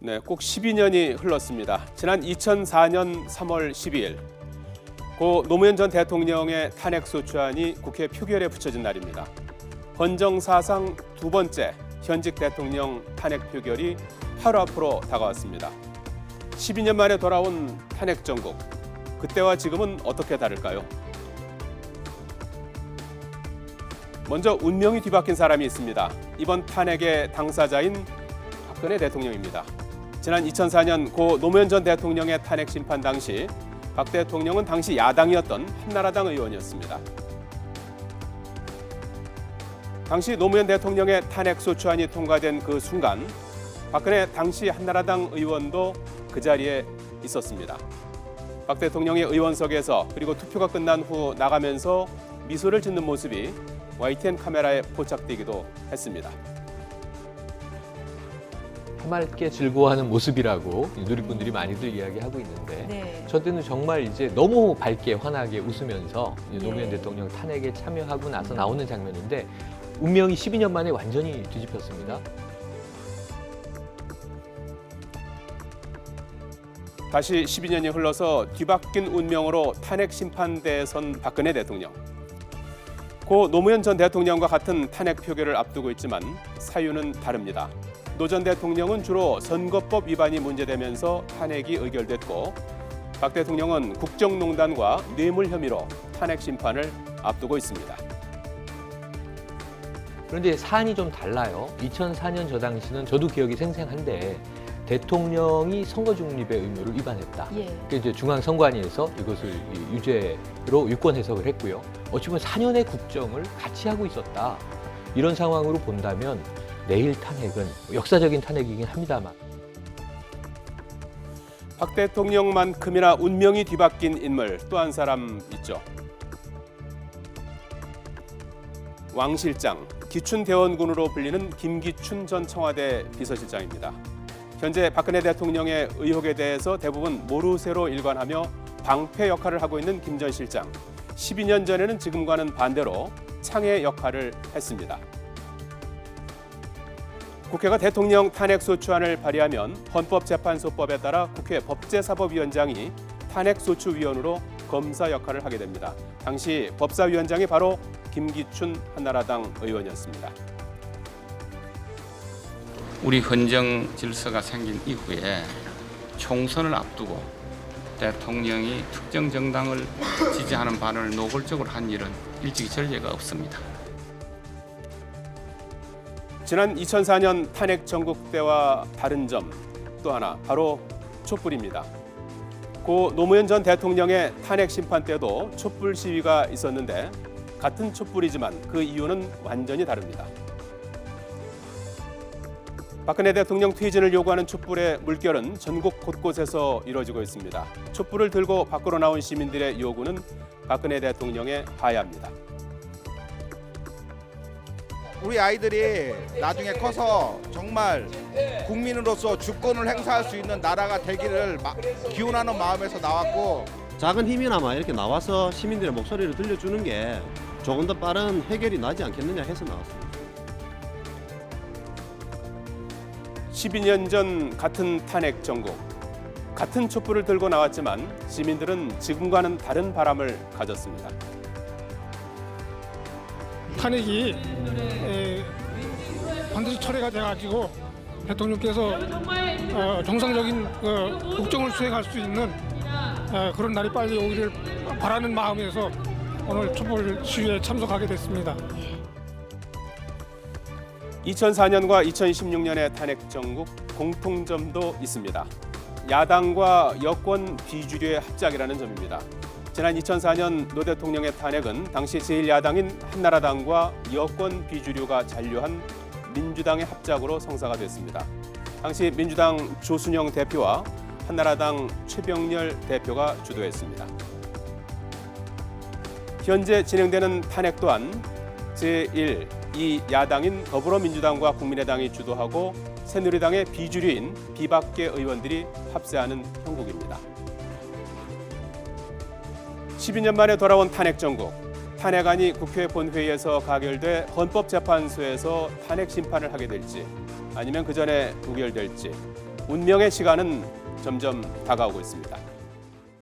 네, 꼭 12년이 흘렀습니다. 지난 2004년 3월 12일 고 노무현 전 대통령의 탄핵소추안이 국회 표결에 붙여진 날입니다. 헌정 사상 두 번째 현직 대통령 탄핵 표결이 하루 앞으로 다가왔습니다. 12년 만에 돌아온 탄핵 정국. 그때와 지금은 어떻게 다를까요? 먼저 운명이 뒤바뀐 사람이 있습니다. 이번 탄핵의 당사자인 박근혜 대통령입니다. 지난 2004년 고 노무현 전 대통령의 탄핵 심판 당시 박 대통령은 당시 야당이었던 한나라당 의원이었습니다. 당시 노무현 대통령의 탄핵소추안이 통과된 그 순간 박근혜 당시 한나라당 의원도 그 자리에 있었습니다. 박 대통령의 의원석에서 그리고 투표가 끝난 후 나가면서 미소를 짓는 모습이 YTN 카메라에 포착되기도 했습니다. 해맑게 즐거워하는 모습이라고 누리꾼들이 많이들 이야기하고 있는데 저 때는 정말 이제 너무 밝게 환하게 웃으면서 노무현 대통령 탄핵에 참여하고 나서 나오는 장면인데 운명이 12년 만에 완전히 뒤집혔습니다. 다시 12년이 흘러서 뒤바뀐 운명으로 탄핵 심판대에 선 박근혜 대통령. 고 노무현 전 대통령과 같은 탄핵 표결을 앞두고 있지만 사유는 다릅니다. 노 전 대통령은 주로 선거법 위반이 문제되면서 탄핵이 의결됐고 박 대통령은 국정농단과 뇌물 혐의로 탄핵 심판을 앞두고 있습니다. 그런데 사안이 좀 달라요. 2004년 저 당시는 저도 기억이 생생한데 대통령이 선거 중립의 의무를 위반했다. 그러니까 이제 중앙선관위에서 이것을 유죄로 유권 해석을 했고요. 어찌 보면 4년의 국정을 같이 하고 있었다. 이런 상황으로 본다면 내일 탄핵은 역사적인 탄핵이긴 합니다만. 박 대통령만큼이나 운명이 뒤바뀐 인물 또 한 사람 있죠. 왕 실장, 기춘대원군으로 불리는 김기춘 전 청와대 비서실장입니다. 현재 박근혜 대통령의 의혹에 대해서 대부분 모르쇠로 일관하며 방패 역할을 하고 있는 김 전 실장. 12년 전에는 지금과는 반대로 창의 역할을 했습니다. 국회가 대통령 탄핵소추안을 발의하면 헌법재판소법에 따라 국회 법제사법위원장이 탄핵소추위원으로 검사 역할을 하게 됩니다. 당시 법사위원장이 바로 김기춘 한나라당 의원이었습니다. 우리 헌정 질서가 생긴 이후에 총선을 앞두고 대통령이 특정 정당을 지지하는 발언을 노골적으로 한 일은 일찍이 전례가 없습니다. 지난 2004년 탄핵 전국 때와 다른 점 또 하나 바로 촛불입니다. 고 노무현 전 대통령의 탄핵 심판 때도 촛불 시위가 있었는데 같은 촛불이지만 그 이유는 완전히 다릅니다. 박근혜 대통령 퇴진을 요구하는 촛불의 물결은 전국 곳곳에서 이루어지고 있습니다. 촛불을 들고 밖으로 나온 시민들의 요구는 박근혜 대통령의 하야입니다. 우리 아이들이 나중에 커서 정말 국민으로서 주권을 행사할 수 있는 나라가 되기를 기원하는 마음에서 나왔고, 작은 힘이나마 이렇게 나와서 시민들의 목소리를 들려주는 게 조금 더 빠른 해결이 나지 않겠느냐 해서 나왔습니다. 12년 전 같은 탄핵 전국, 같은 촛불을 들고 나왔지만 시민들은 지금과는 다른 바람을 가졌습니다. 탄핵이 반드시 철회가 돼가지고 대통령께서 정상적인 국정을 수행할 수 있는 그런 날이 빨리 오기를 바라는 마음에서 오늘 촛불 시위에 참석하게 됐습니다. 2004년과 2016년의 탄핵 전국 공통점도 있습니다. 야당과 여권 비주류의 합작이라는 점입니다. 지난 2004년 노 대통령의 탄핵은 당시 제1야당인 한나라당과 여권 비주류가 잔류한 민주당의 합작으로 성사가 됐습니다. 당시 민주당 조순영 대표와 한나라당 최병렬 대표가 주도했습니다. 현재 진행되는 탄핵 또한 제1, 2야당인 더불어민주당과 국민의당이 주도하고 새누리당의 비주류인 비박계 의원들이 합세하는 형국입니다. 12년 만에 돌아온 탄핵 정국. 탄핵안이 국회 본회의에서 가결돼 헌법재판소에서 탄핵 심판을 하게 될지 아니면 그 전에 부결될지 운명의 시간은 점점 다가오고 있습니다.